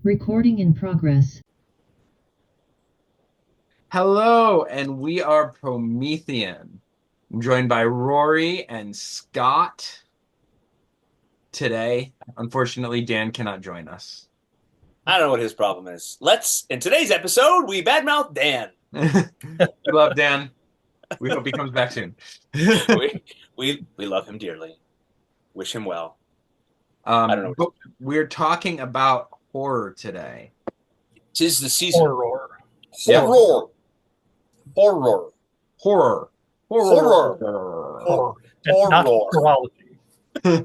Recording in progress. Hello, and we are Promethean. I'm joined by Rory and Scott today. Unfortunately, Dan cannot join us. I don't know what his problem is. In today's episode, we badmouth Dan. We love Dan. We hope he comes back soon. We, we love him dearly. Wish him well. I don't know. But we're talking about horror today. 'Tis the season. Horror. Yeah. Horror. Horror. Horror. Horror. Horror. And not Horror. Horror.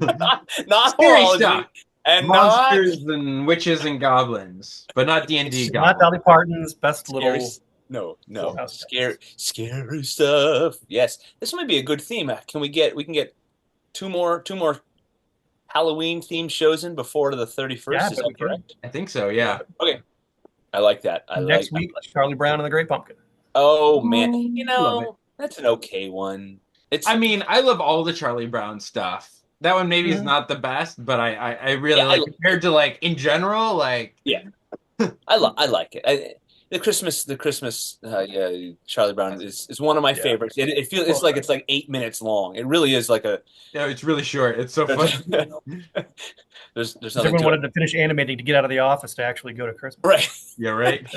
Not Scary horology. stuff. And Monsters and witches and goblins, but not D&D not goblins. Dolly Parton's best Scary, little. no. Scary stuff. Yes. This might be a good theme. We can get two more Halloween themed shows in before the 31st. Yeah, Is that correct? I think so, yeah. Okay. I like that. Next week, Charlie Brown and the Great Pumpkin. Oh man, Love it. that's an okay one. I love all the Charlie Brown stuff. That one maybe is not the best, but I really like compared to like in general, like yeah, I like it. The Christmas Charlie Brown is one of my favorites. It feels it's like 8 minutes long. It really is like it's really short. It's so funny. there's nothing Everyone to wanted it. to finish animating to get out of the office to actually go to Christmas. Right. Yeah, right.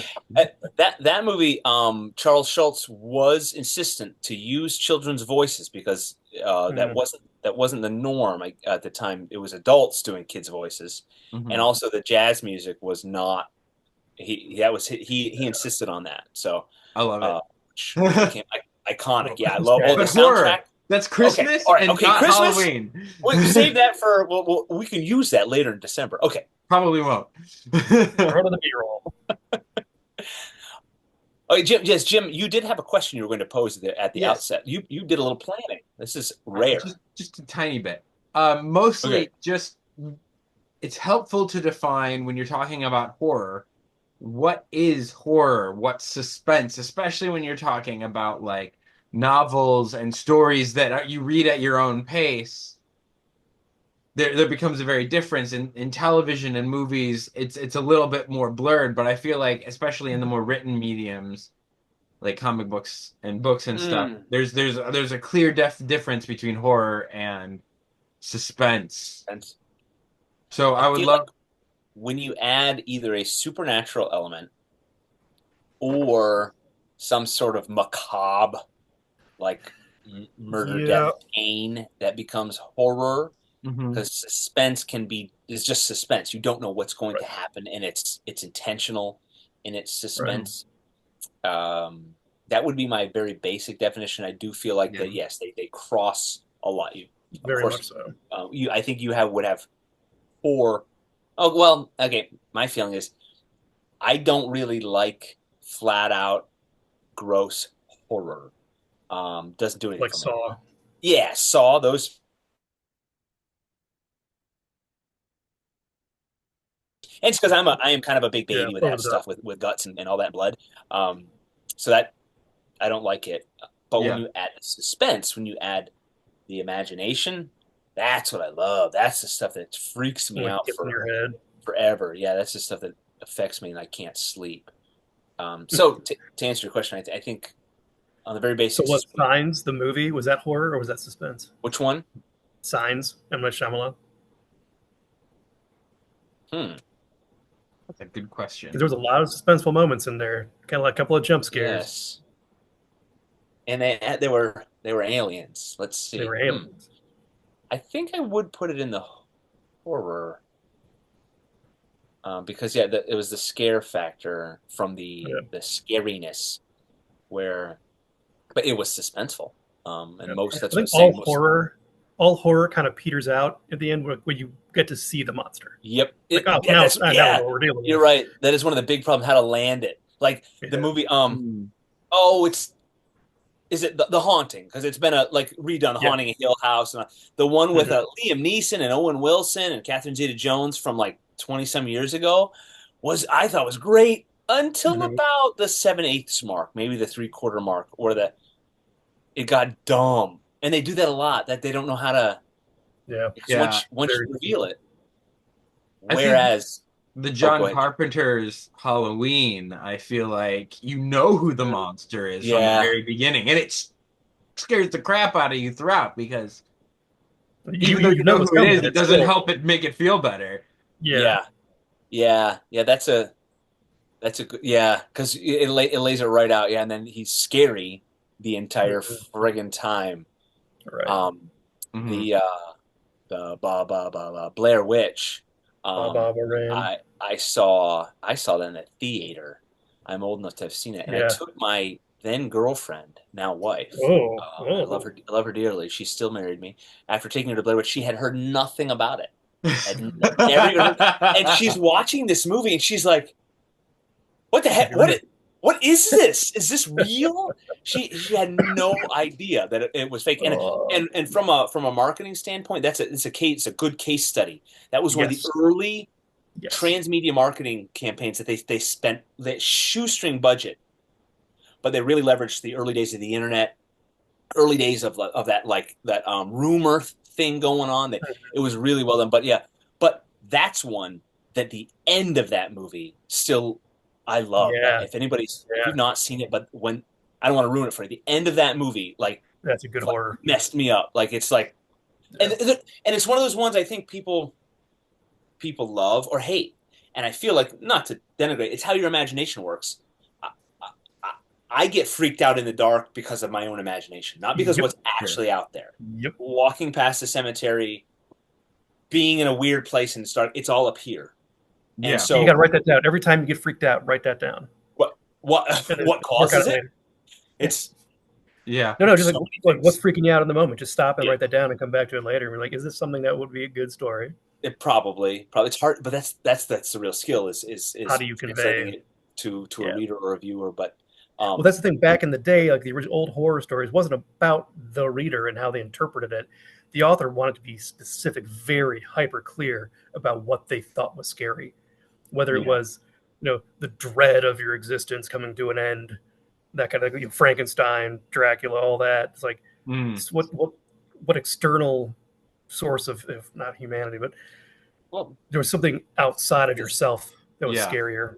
That movie, Charles Schultz was insistent to use children's voices because that wasn't the norm at the time. It was adults doing kids' voices, and also the jazz music was not. He insisted on that. So I love it. Iconic. Yeah, I love the horror. Soundtrack. That's Christmas Okay. All right. and Okay. not Christmas. Halloween. We save that for. We can use that later in December. Okay. Probably won't. Throw to the B-roll. Oh, Jim. Yes, Jim. You did have a question you were going to pose at the outset. You did a little planning. This is rare. Just a tiny bit. Mostly just it's helpful to define when you're talking about horror. What is horror? What's suspense? Especially when you're talking about like novels and stories that you read at your own pace. There becomes a very difference in television and movies. It's a little bit more blurred, but I feel like especially in the more written mediums, like comic books and books and stuff, there's a clear difference between horror and suspense. So I would love when you add either a supernatural element or some sort of macabre, like murder, death, pain, that becomes horror. Because suspense is just suspense. You don't know what's going to happen, and it's intentional in its suspense. That would be my very basic definition. I do feel like that. Yes, they cross a lot. Very much so. I think would have four. Oh well, okay. My feeling is I don't really like flat out gross horror. Doesn't do anything like for Saw. me. Yeah, Saw those. And it's because I am kind of a big baby with that stuff with guts and all that blood. So that I don't like it. But when you add suspense, when you add the imagination, that's what I love. That's the stuff that freaks me out in your head forever. Yeah, that's the stuff that affects me and I can't sleep. So to answer your question, I think on the very basic. So was Signs, the movie, was that horror or was that suspense? Which one? Signs, M. Night Shyamalan. That's a good question. There was a lot of suspenseful moments in there, kind of like a couple of jump scares. Yes. And they were aliens. Let's see. They were aliens. I think I would put it in the horror because it was the scare factor from the scariness, but it was suspenseful. And most that's I what think all horror kind of peters out at the end when you get to see the monster. Yep. Now what we're dealing with. You're right. That is one of the big problems, how to land it. Like the movie, is it the Haunting? Because it's been redone, The Haunting of Hill House, and the one with Liam Neeson and Owen Wilson and Catherine Zeta-Jones from like 20-some years ago I thought was great until about the 7/8 mark, maybe the 3/4 mark, where it got dumb. And they do that a lot, that they don't know how to. Yeah. Once you reveal it. Whereas the Oh, John go ahead. Carpenter's Halloween, I feel like you know who the monster is from the Yeah. very beginning, and it scares the crap out of you throughout because You even though you know what's who it coming, is, but it it's doesn't still help it make it feel better. yeah. Yeah. That's a good, yeah, because it lays it right out. Yeah, and then he's scary the entire Mhm. friggin' time. Right. Um, Hmm. the Blair Witch. Bob Moran. I saw that in a theater. I'm old enough to have seen it, and I Yeah. took my then girlfriend, now wife. Oh. I love her. I love her dearly. She still married me. After taking her to Blair Witch, she had heard nothing about it. Had never even heard. And she's watching this movie, and she's like, "What the heck? What is this? Is this real?" She had no idea that it was fake. And Oh. and from a marketing standpoint, it's a good case study. That was one of the Yes. early Yes. transmedia marketing campaigns that they spent that shoestring budget, but they really leveraged the early days of the internet, early days of that like that rumor thing going on. That it was really well done. But yeah, but that's one that the end of that movie still I love that. Yeah. If Yeah. you've not seen it, but when I don't want to ruin it for you, the end of that movie like That's a good horror. messed me up. Like it's like Yeah. and it's one of those ones I think people love or hate. And I feel like, not to denigrate, it's how your imagination works. I, I, I get freaked out in the dark because of my own imagination, not because Yep. what's actually out there. Yep. Walking past the cemetery, being in a weird place and start, it's all up here. Yeah. And so You got to write that down. Every time you get freaked out, write that down. what And then what work on causes it it? later. It's Yeah. No, just so like what's freaking you out in the moment. Just stop and Yeah. write that down and come back to it later. And be like, is this something that would be a good story? it probably it's hard, but that's the real skill is How do you translating convey? it to Yeah. a reader or a viewer. But Well, that's the thing. Back in the day, like the original old horror stories, wasn't about the reader and how they interpreted it. The author wanted to be specific, very hyper clear about what they thought was scary, whether it Yeah. was, the dread of your existence coming to an end, that kind of Frankenstein, Dracula, all that. It's like Mm. it's what external source of, if not humanity, but well, there was something outside of yourself that was Yeah. scarier.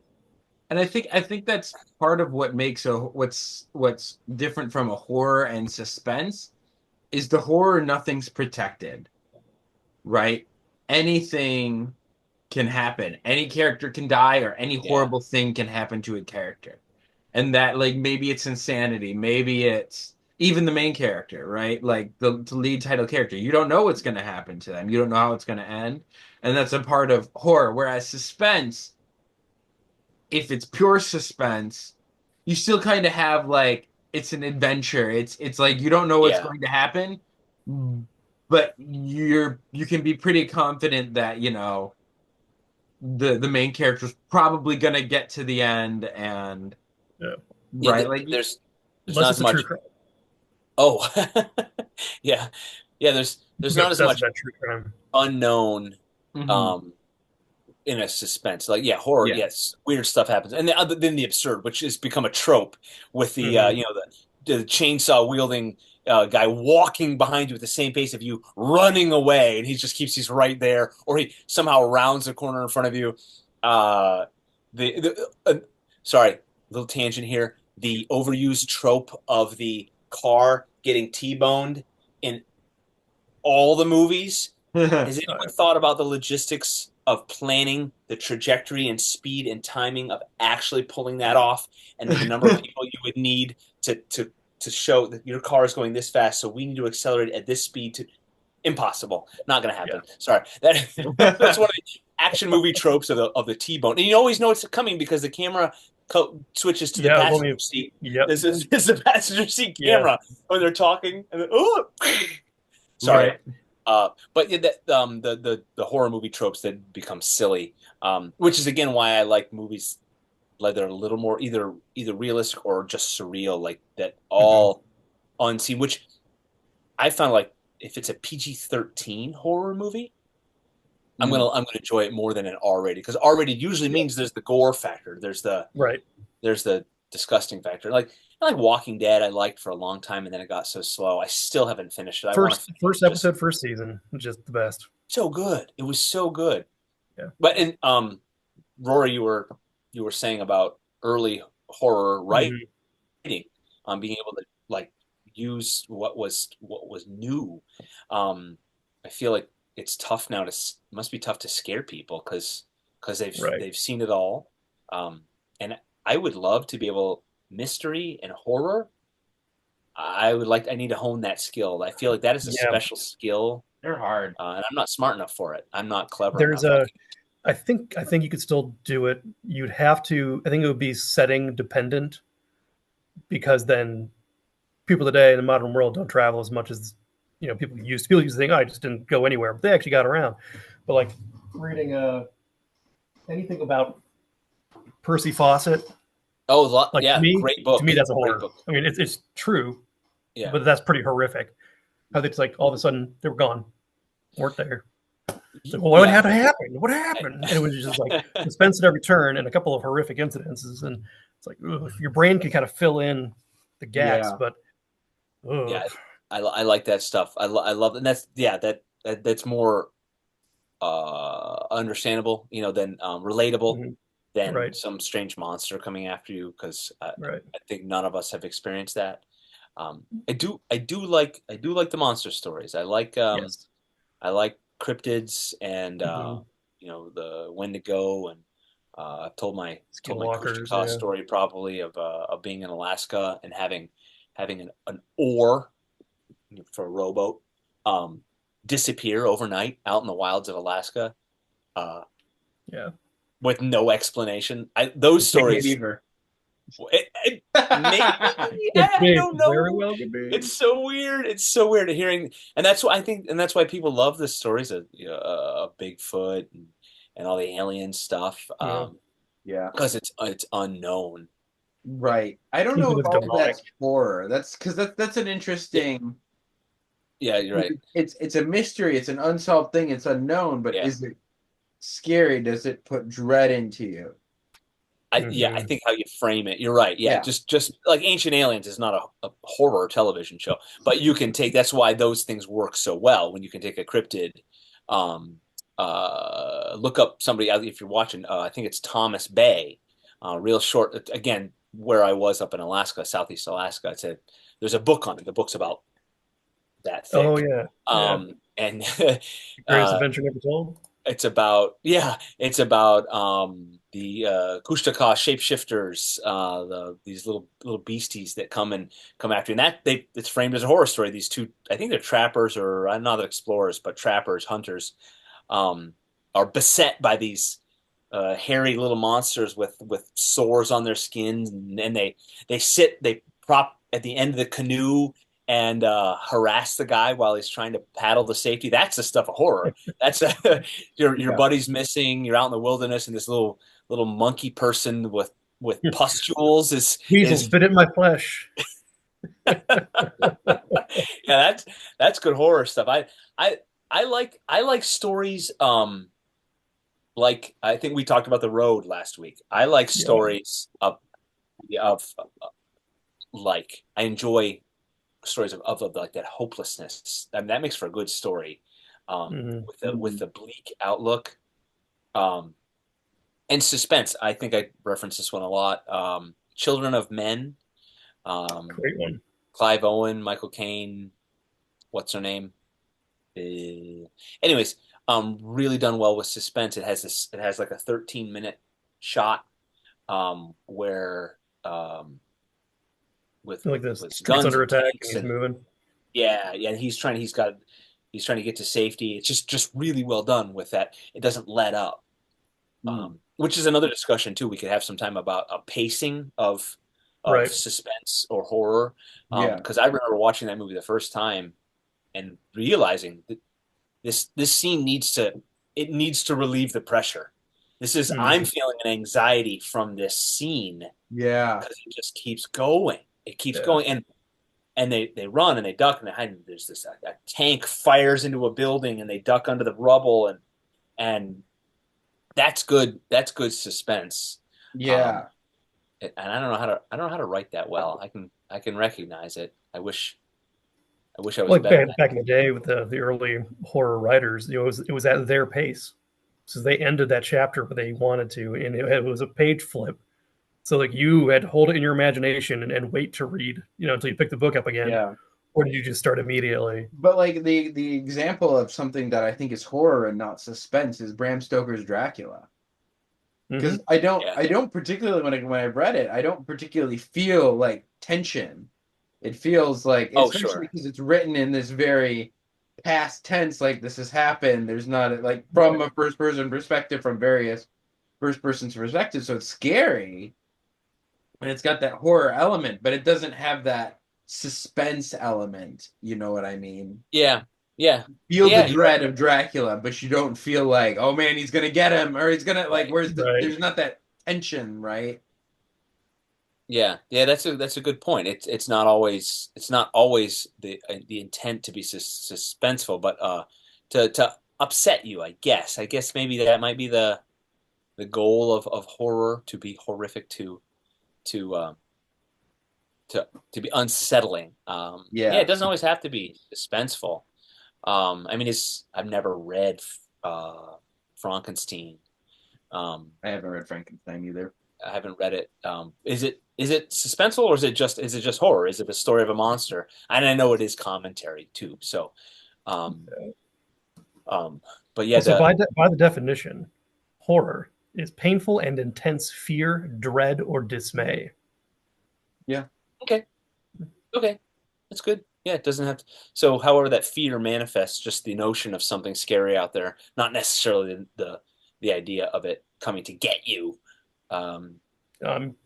And I think that's part of what makes what's different from a horror and suspense is the horror nothing's protected, right? Anything can happen. Any character can die or any horrible thing can happen to a character. And that like maybe it's insanity, maybe it's even the main character, right? Like the lead title character. You don't know what's going to happen to them. You don't know how it's going to end. And that's a part of horror. Whereas suspense, if it's pure suspense, you still kind of have like it's an adventure. It's like you don't know what's yeah. going to happen, but you can be pretty confident that the main character's probably gonna get to the end and Yeah. right like there's Unless not it's as a much. true crime. Oh, yeah. There's not as much That true crime. unknown Mhm. in a suspense. Like horror. Yeah. Yes, weird stuff happens, and then the absurd, which has become a trope with the Mhm. the chainsaw wielding guy walking behind you at the same pace of you, running away, and he's right there, or he somehow rounds the corner in front of you. Sorry, little tangent here. The overused trope of the car getting T-boned in all the movies. Has anyone thought about the logistics of planning the trajectory and speed and timing of actually pulling that off, and the number of people you would need to show that your car is going this fast, so we need to accelerate at this speed to impossible. Not going to happen. Yeah. Sorry. That's one of the action movie tropes of the T-bone. And you always know it's coming because the camera switches to the passenger seat. Yep. This is the passenger seat camera when they're talking. And then, sorry. Right. But the horror movie tropes that become silly, which is again why I like movies like that are a little more either realistic or just surreal, like that all unseen. Which I found like if it's a PG-13 horror movie, I'm gonna enjoy it more than an R-rated, because R-rated usually means there's the gore factor, there's the disgusting factor. Like Walking Dead, I liked for a long time, and then it got so slow. I still haven't finished it. First episode, first season, just the best. So good. It was so good. Yeah. But Rory, you were saying about early horror writing, Mhm. being able to like use what was new. Um, I feel like it's tough now must be tough to scare people because Right. they've seen it all. And I would love to be able mystery and horror. I need to hone that skill. I feel like that is a Yeah. special skill, They're hard. and I'm not smart enough for it. I'm not clever There's enough. a I think you could still do it. You'd have to. I think it would be setting dependent because then people today in the modern world don't travel as much as people used to. People used to think, "Oh, I just didn't go anywhere," but they actually got around. But like reading anything about Percy Fawcett, like Yeah, great to me book. that's a Great horror. book. I mean, it's true, Yeah. but that's pretty horrific. How it's like all of a sudden they were gone, weren't there? It's like, well, what had to happen? What happened? And it was just like suspense at every turn and a couple of horrific incidences. And it's like, ugh, your brain can kind of fill in the gaps, Yeah. but Yeah, I like that stuff. I love, and that's more understandable, than relatable mhm, than right, some strange monster coming after you. Because right, I think none of us have experienced that. I do like the monster stories. yes, I like cryptids and hmm the Wendigo, and I've told my skinwalkers, Kushika yeah, story probably of being in Alaska and having an oar for a rowboat um, disappear overnight out in the wilds of Alaska uh, yeah. with no explanation. Those Like a stories, beaver. maybe It I may don't very know. well could be. It's so weird. It's so weird hearing, and that's why I think, and that's why people love the stories of Bigfoot and all the alien stuff, Yeah, Yeah. because it's unknown. Right. I don't know even if if all of demonic. that's horror. That's because that's an Yeah, interesting. yeah, you're right. It's a mystery. It's an unsolved thing. It's unknown. But Yeah. is it scary? Does it put dread into you? I think how you frame it, you're right. Yeah, Yeah. just like Ancient Aliens is not a horror television show, but you can take that's why those things work so well when you can take a cryptid, um, look up somebody out if you're watching. I think it's Thomas Bay, real short. Again, where I was up in Alaska, Southeast Alaska, there's a book on it. The book's about that Oh thick, yeah, yeah. and Greatest uh, adventure never told. it's about the Kushtaka shapeshifters, these little beasties that come after you. And it's framed as a horror story. These two, I think they're trappers or not explorers, but trappers, hunters, um, are beset by these hairy little monsters with sores on their skins, and they prop at the end of the canoe and harass the guy while he's trying to paddle to safety. That's the stuff of horror. That's your Yeah. buddy's missing. You're out in the wilderness, and this little monkey person with pustules Weasels is bit at my flesh. yeah, that's good horror stuff. I I like stories. Like I think we talked about The Road last week. I like Yeah. stories of like I enjoy stories of like that hopelessness. I mean, that makes for a good story, hmm with the bleak outlook, um, and suspense. I think I reference this one a lot. Children of Men, um, Great one. Clive Owen, Michael Caine. What's her name? Anyways, really done well with suspense. It has like a 13-minute shot, where Like the with streets guns under and attack and tanks he's and moving. yeah, and he's trying to get to safety. It's just really well done with that. It doesn't let up, which is another discussion too. We could have some time about a pacing of Right. suspense or horror, Yeah. because I remember watching that movie the first time and realizing that this scene needs to relieve the pressure. I'm Mhm. feeling an anxiety from this scene Yeah. because it just keeps going. It keeps Yeah. going, and they run and they duck and they hide. And there's this a tank fires into a building and they duck under the rubble, and that's good. That's good suspense. Yeah. And I don't know how to write that well. I can recognize it. I wish I was Like better at back in the day with the early horror writers, it was at their pace. So they ended that chapter where they wanted to, and it was a page flip. So like you had to hold it in your imagination and wait to read, until you pick the book up again, Yeah. or did you just start immediately? But like the example of something that I think is horror and not suspense is Bram Stoker's Dracula. Because Mhm. I don't particularly when I read it, I don't particularly feel like tension. It feels like, especially because it's written in this very past tense, like this has happened. There's not like from a first person perspective, from various first person's perspectives, so it's scary and it's got that horror element, but it doesn't have that suspense element. You know what I mean? Yeah, yeah. Feel Yeah, the dread of Dracula, but you don't feel like, oh man, he's gonna get him, or he's gonna like, Right. where's the? Right. There's not that tension, right? Yeah, that's a good point. It's not always the intent to be suspenseful, but to upset you. I guess maybe that might be the goal of horror, to be horrific, to to be unsettling. Yeah, Yeah, it doesn't always have to be suspenseful. I mean, I've never read Frankenstein. I haven't read Frankenstein either. I haven't read it. Is it suspenseful, or is it just horror? Is it the story of a monster? And I know it is commentary too. So, um, but yeah, Well, so by the definition, horror is painful and intense fear, dread, or dismay. Yeah. okay, that's good. Yeah, it doesn't have to. So, however that fear manifests, just the notion of something scary out there, not necessarily the idea of it coming to get you.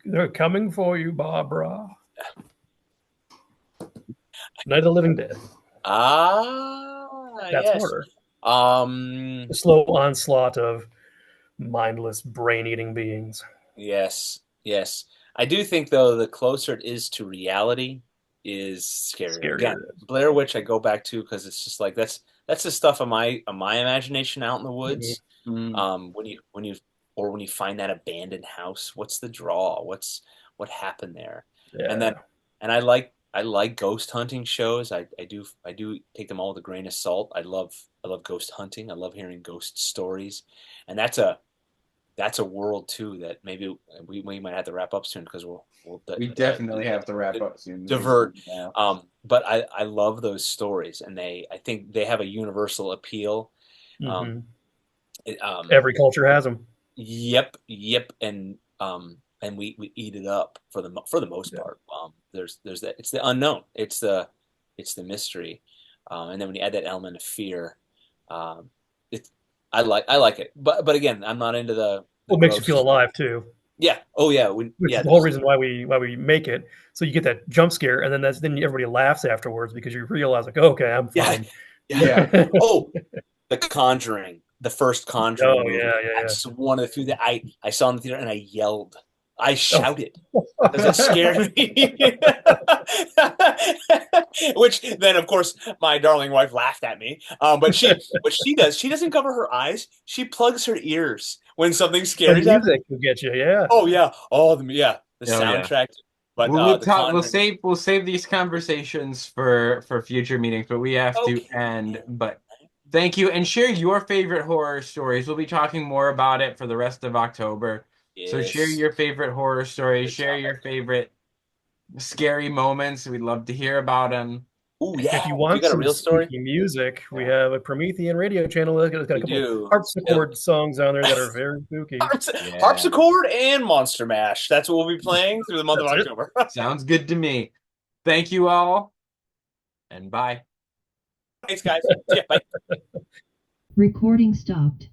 They're coming for you, Barbara. Night of the Living Dead. That's Yes. horror. Um, The slow onslaught of mindless, brain-eating beings. yes, yes. I do think though the closer it is to reality is scarier. Again, Scarier. Blair Witch I go back to because it's just like that's the stuff of my imagination out in the woods. Mm. When you find that abandoned house, what's the draw? What happened there? And Yeah. then and I like ghost hunting shows. I do take them all with a grain of salt. I love ghost hunting. I love hearing ghost stories, and that's a world too that maybe we might have to wrap up soon because We definitely have to wrap up soon. divert. Yeah. But I love those stories, and I think they have a universal appeal. Mm-hmm. It, Every culture has them. Yep, and we eat it up for the most part. There's that. It's the unknown. It's the mystery, and then when you add that element of fear, um, it I like it. But again, I'm not into the What makes you gross. feel alive too. Yeah. Oh yeah. Which is the whole reason why we make it. So you get that jump scare, and then everybody laughs afterwards because you realize like, okay, I'm fine. Yeah. Oh, The Conjuring, the first Conjuring Oh movie. yeah. That's one of the few that I saw in the theater and I yelled. I Oh. shouted because it scared me. Which then, of course, my darling wife laughed at me. But what she does, she doesn't cover her eyes. She plugs her ears when something scary The happens. music will get you. Yeah. Oh yeah. The yeah. soundtrack. But We'll the talk. Conjuring. We'll save these conversations for future meetings, but we have to Okay. end. But thank you, and share your favorite horror stories. We'll be talking more about it for the rest of October. So share Yes. your favorite horror stories. Good Share your topic. favorite scary moments. We'd love to hear about them. Oh If yeah. you You want got a some real story? spooky music, we have a Promethean radio channel that's got a We couple do. harpsichord songs on there that are very spooky. Harpsichord and Monster Mash. That's what we'll be playing through the month of That's it. October. Sounds good to me. Thank you all, and bye. Thanks, guys. See ya. Bye. Recording stopped.